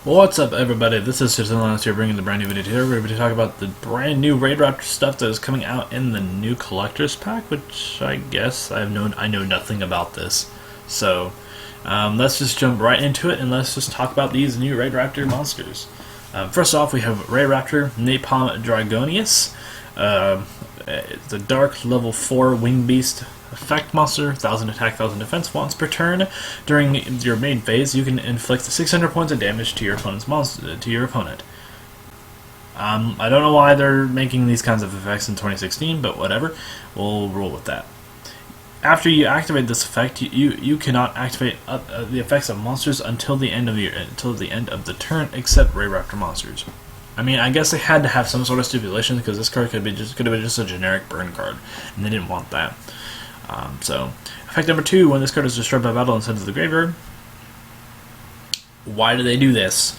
What's up, everybody? This is Citizen here, bringing the brand new video here. We're going to talk about the brand new Raidraptor stuff that is coming out in the new collector's pack, which I guess I know nothing about this. So let's just jump right into it and let's just talk about these new Raidraptor monsters. First off, we have Raidraptor Napalm Dragonius. It's a dark level 4 wing beast effect monster, 1000 attack, 1000 defense. Once per turn during your main phase, you can inflict 600 points of damage to your opponent's opponent. I don't know why they're making these kinds of effects in 2016, but whatever. We'll roll with that. After you activate this effect, you cannot activate the effects of monsters until the end of the turn, except Raidraptor monsters. I mean, I guess they had to have some sort of stipulation because this card could have been just a generic burn card, and they didn't want that. So, effect number 2, when this card is destroyed by battle and sent to the graveyard. Why do they do this?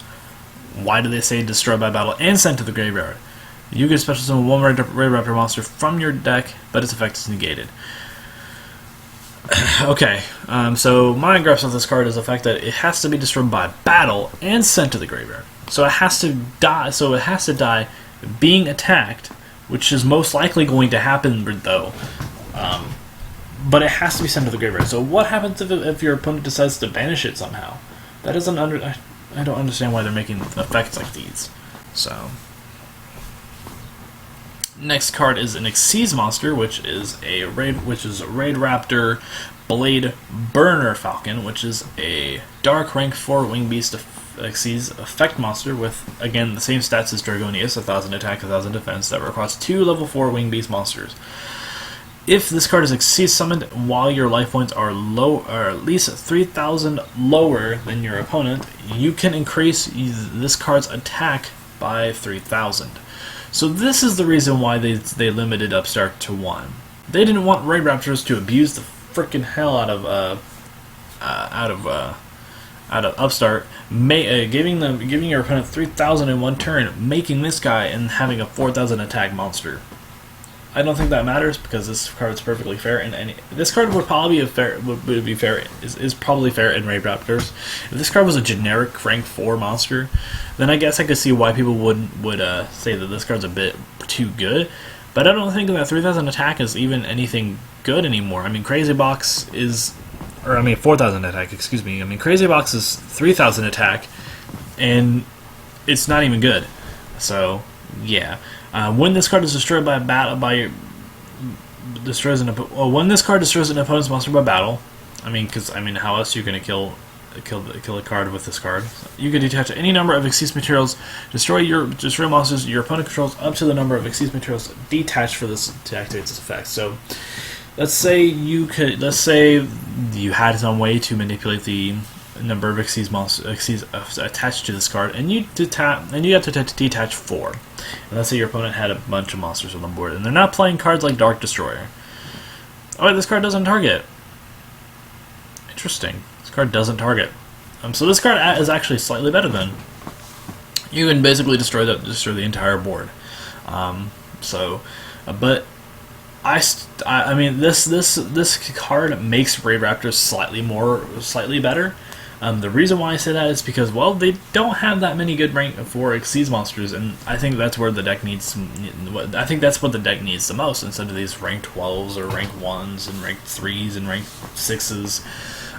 Why do they say destroyed by battle and sent to the graveyard? You can special summon one Raidraptor monster from your deck, but its effect is negated. Okay, so my grasp of this card is the fact that it has to be destroyed by battle and sent to the graveyard. So it has to die. So it has to die being attacked, which is most likely going to happen, though. But it has to be sent to the graveyard. So what happens if your opponent decides to banish it somehow? That doesn't I don't understand why they're making effects like these. So next card is an Xyz monster, which is Raidraptor Blade Burner Falcon, which is a dark rank 4 wing beast Xyz effect monster with, again, the same stats as Dragonius, 1000 attack, 1000 defense, that requires 2 level 4 wing beast monsters. If this card is Xyz summoned while your life points are at least 3,000 lower than your opponent, you can increase this card's attack by 3,000. So this is the reason why they limited Upstart to 1. They didn't want Raidraptors to abuse the freaking hell out of Upstart, giving your opponent 3,000 in one turn, making this guy and having a 4,000 attack monster. I don't think that matters because this card is perfectly fair, and this card would probably be is probably fair in Raidraptors. If this card was a generic rank 4 monster, then I guess I could see why people would say that this card's a bit too good. But I don't think that 3,000 attack is even anything good anymore. I mean, Crazy Box is, 4,000 attack. Excuse me. I mean, Crazy Box is 3,000 attack, and it's not even good. So yeah. When this card is destroyed by battle, when this card destroys an opponent's monster by battle, how else are you going to kill a card with this card? You can detach any number of Xyz materials, destroy monsters your opponent controls up to the number of Xyz materials detached for this to activate this effect. So, let's say you had some way to manipulate the number of Xyz attached to this card, and you have to detach 4. And let's say your opponent had a bunch of monsters on the board, and they're not playing cards like Dark Destroyer. Oh, this card doesn't target. Interesting. This card doesn't target. So this card is actually slightly better then. You can basically destroy the entire board. But this card makes Raidraptors slightly better. The reason why I say that is because, well, they don't have that many good rank 4 Xyz monsters, and I think that's where the deck needs. I think that's what the deck needs the most, instead of these rank 12s or rank 1s and rank 3s and rank 6s.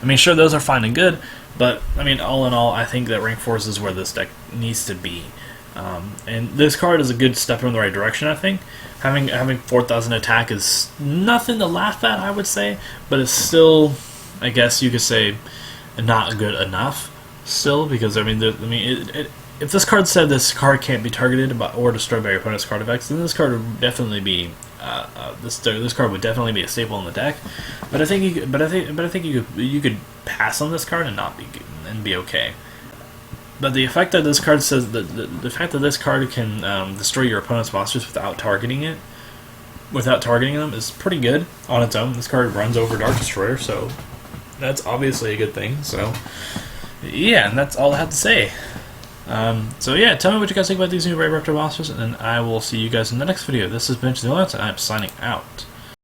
I mean, sure, those are fine and good, but I mean, all in all, I think that rank 4s is where this deck needs to be. And this card is a good step in the right direction, I think. Having 4,000 attack is nothing to laugh at, I would say, but it's still, I guess you could say, not good enough still, because if this card said this card can't be targeted or destroyed by your opponent's card effects, then this card would definitely be this card would definitely be a staple in the deck. But I think you could pass on this card and be okay. But the effect that this card says, the fact that this card can destroy your opponent's monsters without targeting them is pretty good on its own. This card runs over Dark Destroyer, so that's obviously a good thing. So yeah, and that's all I have to say. So yeah, tell me what you guys think about these new Raidraptor monsters, and I will see you guys in the next video. This has been the Lance, and I'm signing out.